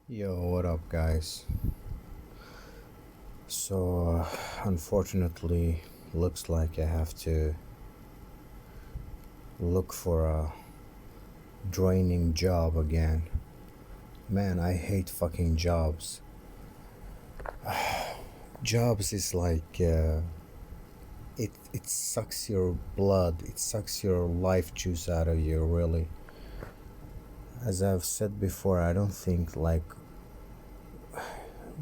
Yo, what up, guys? Unfortunately, looks like I have to look for a draining job again. Man, I hate fucking jobs. Jobs is like, it sucks your blood, it sucks your life juice out of you, really. As I've said before, I don't think like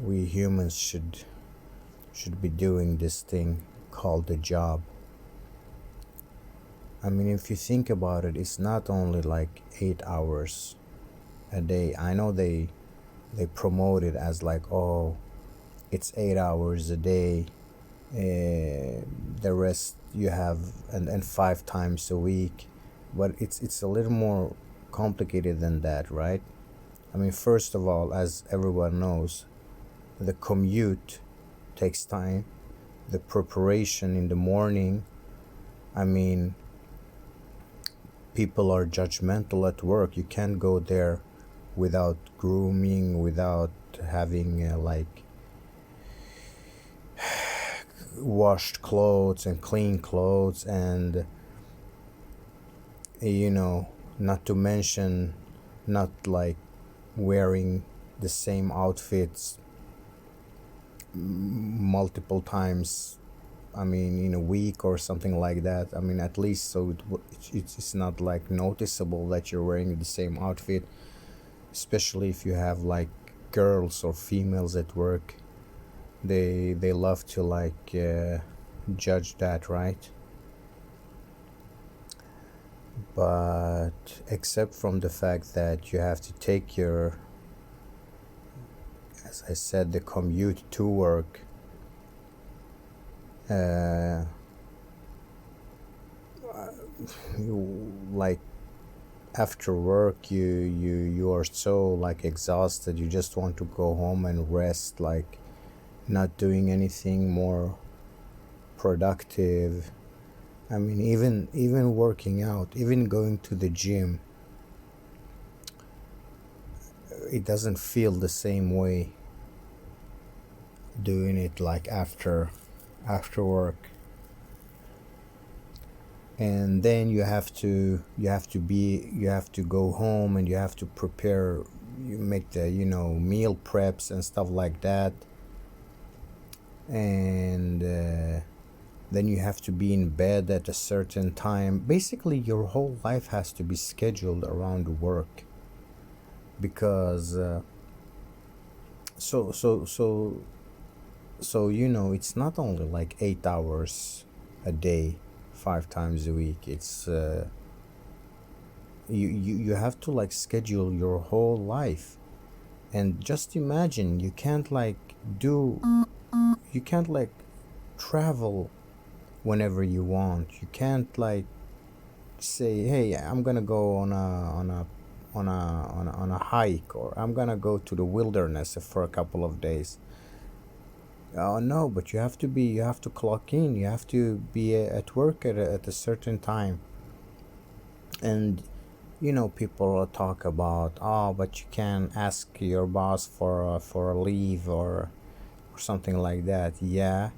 we humans should be doing this thing called a job. I mean, if you think about it, it's not only like 8 hours a day. I know they promote it as like, oh, it's 8 hours a day. The rest you have, and 5 times a week, but it's a little more complicated than that, right? I mean, first of all, as everyone knows, the commute takes time. The preparation in the morning. I mean, people are judgmental at work. You can't go there without grooming, without having like washed clothes and clean clothes, and not to mention not like wearing the same outfits multiple times. I mean, in a week or something like that. I mean, at least so it's not like noticeable that you're wearing the same outfit, especially if you have like girls or females at work. They love to like judge that, right? But except from the fact that you have to take your, as I said, the commute to work, uh, you like after work you are so like exhausted, you just want to go home and rest, like not doing anything more productive. I mean, even working out, even going to the gym, it doesn't feel the same way doing it like after work. And then you have to go home and you have to prepare, you make the meal preps and stuff like that. And then you have to be in bed at a certain time. Basically your whole life has to be scheduled around work, because so so so it's not only like 8 hours a day, 5 times a week. It's you have to like schedule your whole life. And just imagine, do you can't like travel whenever you want. You can't like say, hey, I'm gonna go on a hike, or I'm gonna go to the wilderness for a couple of days. Oh no, but you have to clock in, you have to be at work at a certain time. And people talk about, oh, but you can ask your boss for a leave, or something like that. Yeah,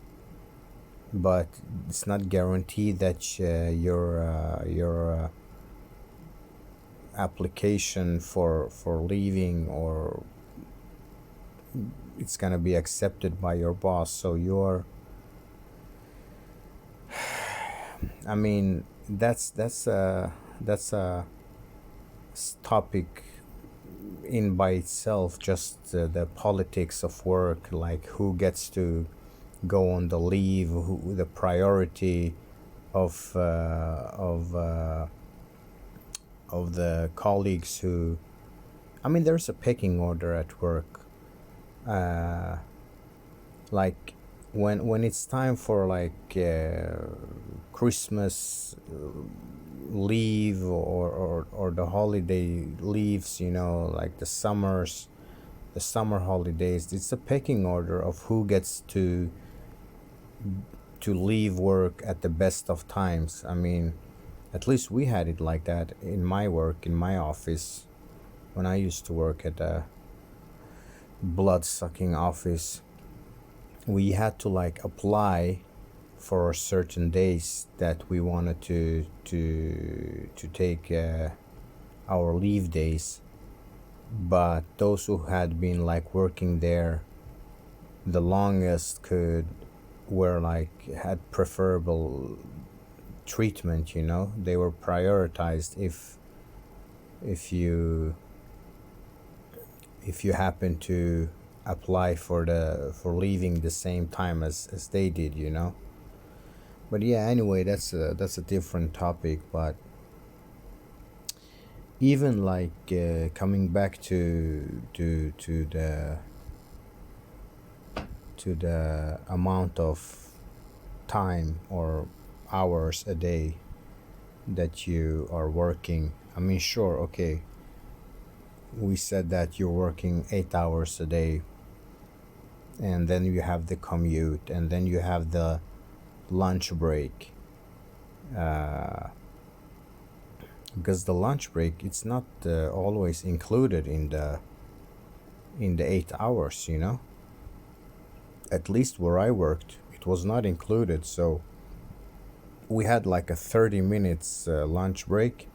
but it's not guaranteed that your application for leaving, or it's gonna be accepted by your boss. So I mean, that's a topic in by itself. Just the politics of work, like who gets to go on the leave, who the priority of of the colleagues who. I mean, there's a pecking order at work. Uh, like when it's time for like Christmas leave, or the holiday leaves, like the summer holidays. It's a pecking order of who gets to leave work at the best of times. I mean, at least we had it like that in my work, in my office, when I used to work at blood-sucking office, we had to like apply for certain days that we wanted to take our leave days. But those who had been like working there the longest could were like had preferable treatment, you know. They were prioritized if you if you happen to apply for leaving the same time as they did, you know. But yeah, anyway, that's a different topic. But even like coming back to the amount of time or hours a day that you are working. I mean, sure, okay, we said that you're working 8 hours a day, and then you have the commute, and then you have the lunch break. Uh, because the lunch break, it's not always included in the 8 hours, you know. At least where I worked, it was not included. So we had like a 30 minutes lunch break,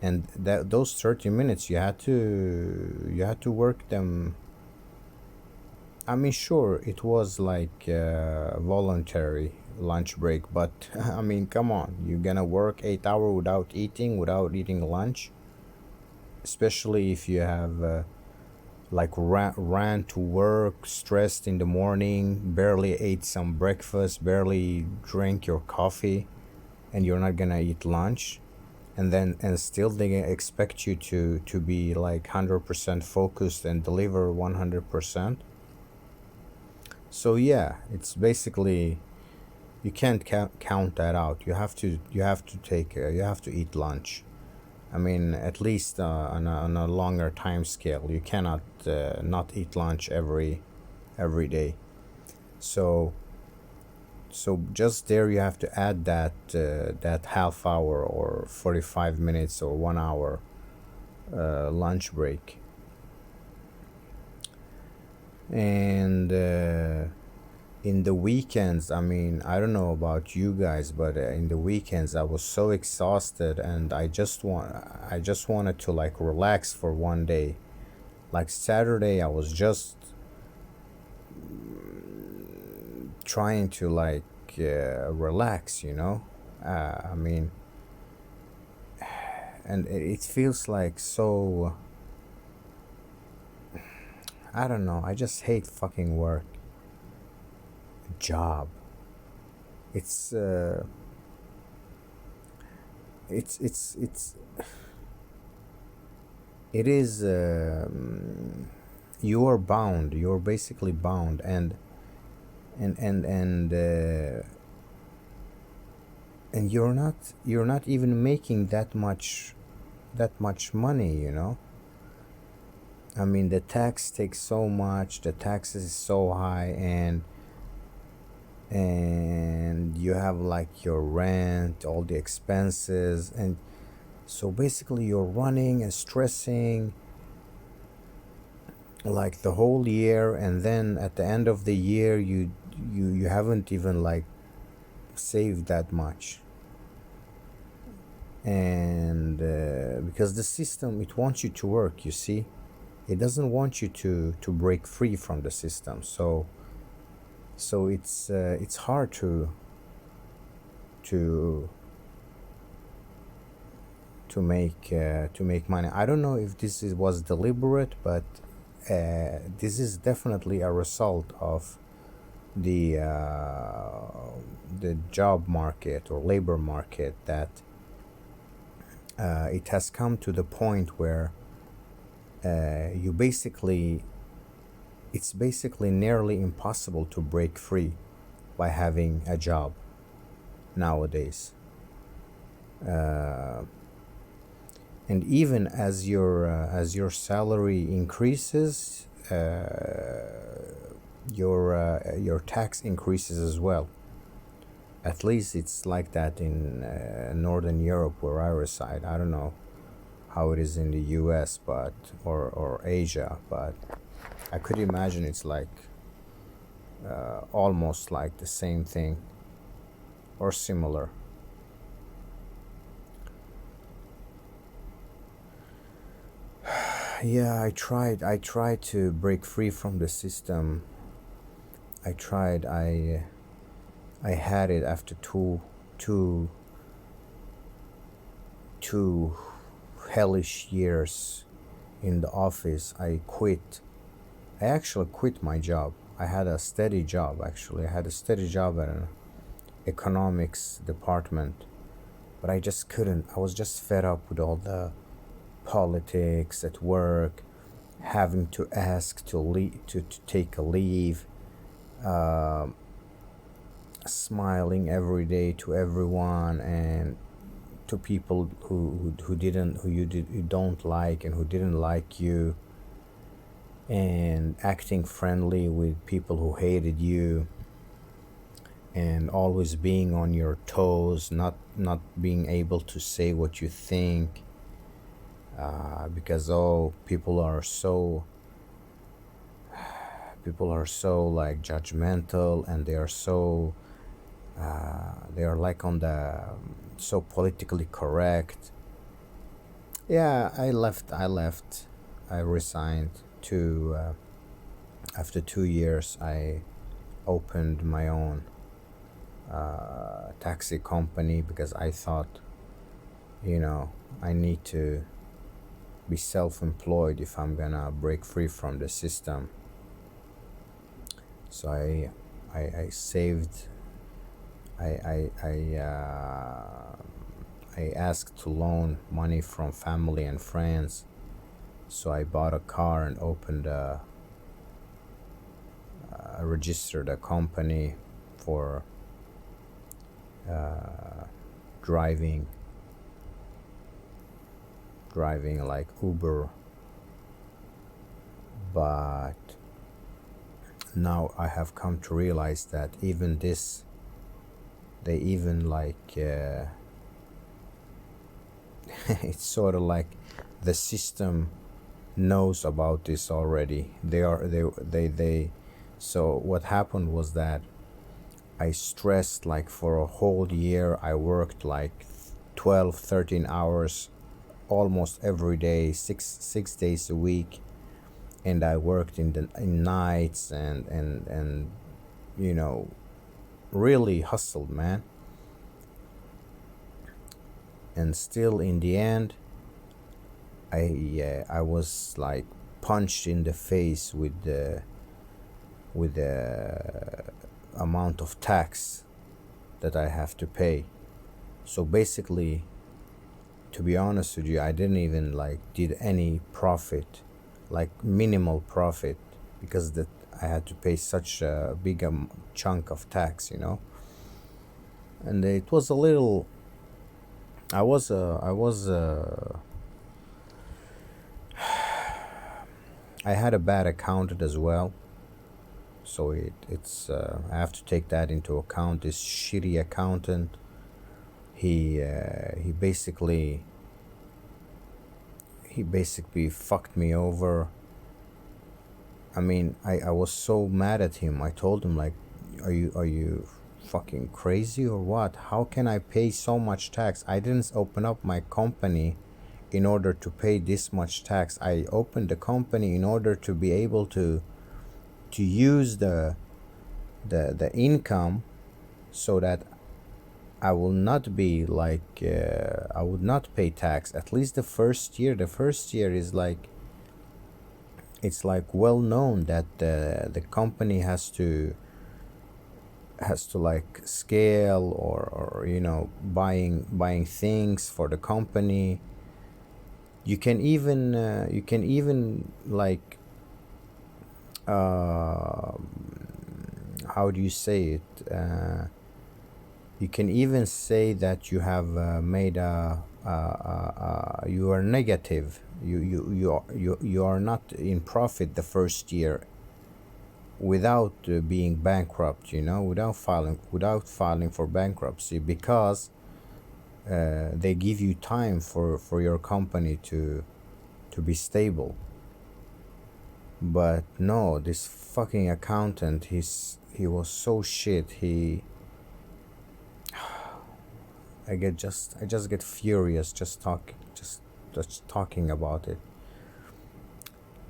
and that those 30 minutes you had to work them. I mean, sure, it was like voluntary lunch break, but I mean, come on, you're gonna work 8 hours without eating lunch, especially if you have like ran to work stressed in the morning, barely ate some breakfast, barely drank your coffee, and you're not gonna eat lunch, and still they expect you to be like 100% focused and deliver 100%. So yeah, it's basically you can't count that out. You have to take you have to eat lunch. I mean, at least on a longer time scale, you cannot not eat lunch every day. So so just there you have to add that half hour or 45 minutes or 1 hour lunch break. And in the weekends, I mean, I don't know about you guys, but in the weekends I was so exhausted, and I just wanted to like relax for one day. Like Saturday, I was just trying to like relax, you know. I mean, and it feels like so, I don't know, I just hate fucking work. Job, it's it's it is you are bound, you're basically bound, and and you're not even making that much money, you know. I mean, the tax takes so much, the taxes is so high, and you have like your rent, all the expenses, and so basically you're running and stressing like the whole year, and then at the end of the year you haven't even like saved that much. And because the system, it wants you to work, you see, it doesn't want you to break free from the system. So so it's hard to to make money. I don't know if was deliberate, but this is definitely a result of the job market or labor market, that it has come to the point where you basically it's basically nearly impossible to break free by having a job nowadays. Uh, and even as your salary increases, your tax increases as well. At least it's like that in Northern Europe where I reside. I don't know how it is in the U.S., but or Asia, but I could imagine it's like almost like the same thing or similar. Yeah, I tried to break free from the system. I tried. I had it after two two hellish years in the office. I quit. I actually quit my job. I had a steady job actually. I had a steady job at an economics department, but I just couldn't. I was just fed up with all the politics at work, having to ask to take a leave, uh, smiling every day to everyone and to people who didn't who you did you don't like and who didn't like you, and acting friendly with people who hated you, and always being on your toes, not being able to say what you think, because oh, people are so like judgmental, and they are like on the so politically correct. Yeah, I resigned to after 2 years. I opened my own taxi company because I thought, you know, I need to be self-employed if I'm gonna break free from the system. So I saved. I asked to loan money from family and friends. So I bought a car and registered a company for driving driving like Uber. But now I have come to realize that even this, they even like it's sort of like the system knows about this already. They so what happened was that I stressed like for a whole year. I worked like 12, 13 hours almost every day, six days a week, and I worked in nights and you know, really hustled, man. And still in the end, I was like punched in the face with the amount of tax that I have to pay. So basically, to be honest with you, I didn't even like did any profit, like minimal profit, because that I had to pay such a big chunk of tax, you know. And it was a little. I had a bad accountant as well, so it's I have to take that into account. This shitty accountant, he basically fucked me over. I mean, I was so mad at him. I told him like, are you fucking crazy or what? How can I pay so much tax? I didn't open up my company in order to pay this much tax. I opened the company in order to be able to use the income, so that I will not be like I would not pay tax at least the first year. The first year is like, it's like well known that the company has to like scale, or you know, buying things for the company. You can even like uh, how do you say it? You can even say that you have made you are negative. You are not in profit the first year without being bankrupt. You know, without filing for bankruptcy, because they give you time for your company to be stable. But no, this fucking accountant, he was so shit. I just get furious just talking about it.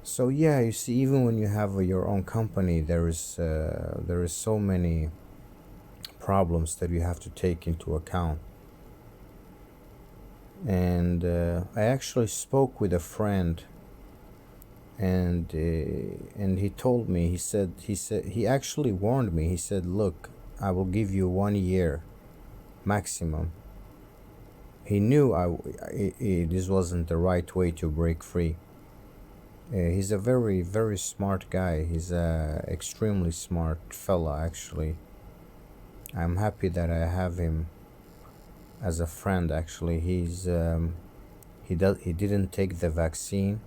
So yeah, you see, even when you have your own company, there is so many problems that you have to take into account. And I actually spoke with a friend, and he told me, he actually warned me. He said, "Look, I will give you 1 year maximum." He knew this wasn't the right way to break free. He's a very, very smart guy. He's a extremely smart fella, actually. I'm happy that I have him as a friend. Actually, he didn't take the vaccine.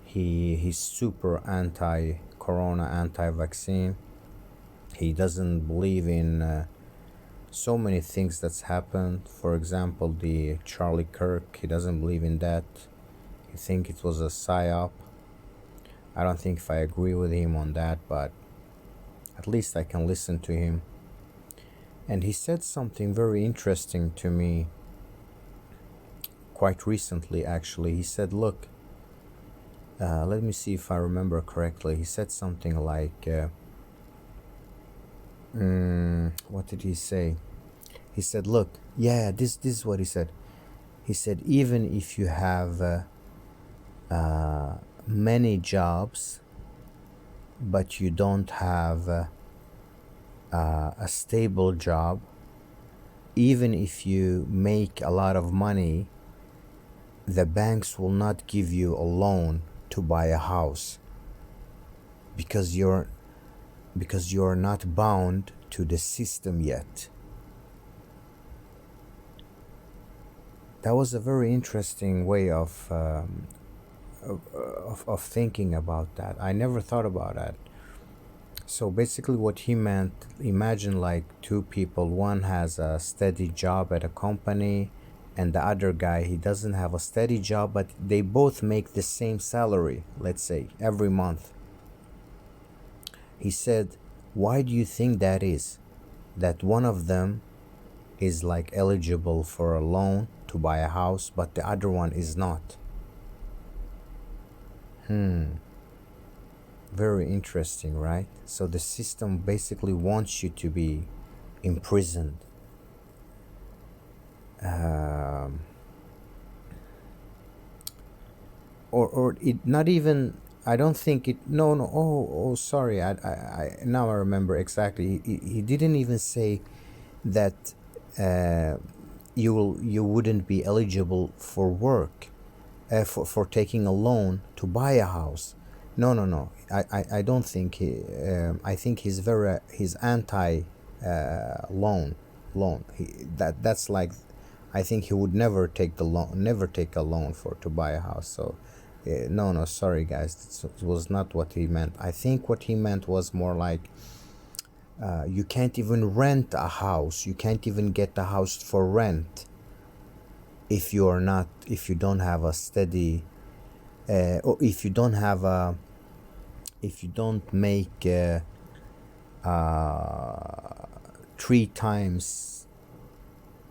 He's super anti-corona, anti-vaccine. He doesn't believe in so many things that's happened. For example, the Charlie Kirk. He doesn't believe in that. He think it was a psyop. I don't think if I agree with him on that, but at least I can listen to him. And he said something very interesting to me quite recently, actually. He said, "Look, let me see if I remember correctly." He said something like, what did he say? He said, "Look, yeah, this is what he said." He said, "Even if you have many jobs, but you don't have a stable job, even if you make a lot of money, the banks will not give you a loan to buy a house because you're not bound to the system yet." That was a very interesting way of thinking about that. I never thought about that. So basically what he meant, imagine like two people, one has a steady job at a company and the other guy, he doesn't have a steady job, but they both make the same salary, let's say, every month. He said, "Why do you think that is? That one of them is like eligible for a loan to buy a house, but the other one is not?" Very interesting, right? So the system basically wants you to be imprisoned. Or it not even, I don't think it, no, no, oh, sorry, now I remember exactly. He didn't even say that you wouldn't be eligible for work, for taking a loan to buy a house. No, no, no. I don't think I think he's anti loan. That's like, I think he would never take never take a loan for to buy a house. So no, no, sorry guys, it was not what he meant. I think what he meant was more like, you can't even rent a house. You can't even get a house for rent if you don't have a steady, or if you don't have a, if you don't make 3 times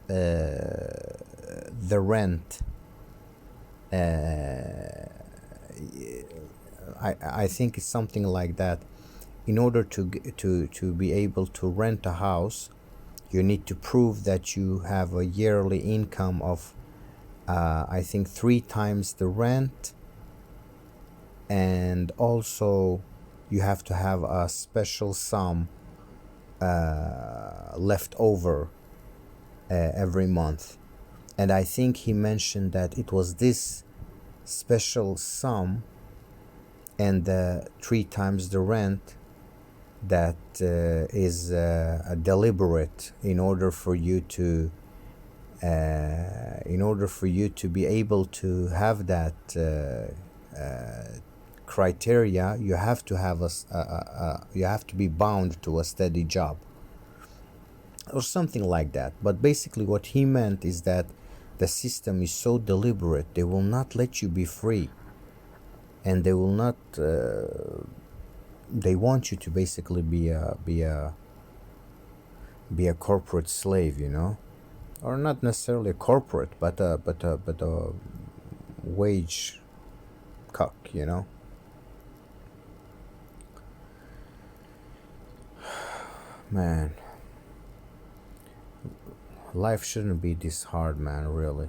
the rent. I think it's something like that. In order to be able to rent a house, you need to prove that you have a yearly income of I think 3 times the rent, and also you have to have a special sum left over every month. And I think he mentioned that it was this special sum and 3 times the rent that is deliberate in order for you to be able to have that criteria. You have to have you have to be bound to a steady job or something like that. But basically what he meant is that the system is so deliberate, they will not let you be free. and they will not. They want you to basically be a corporate slave, or not necessarily a corporate, but a wage cock, Man, life shouldn't be this hard, man, really.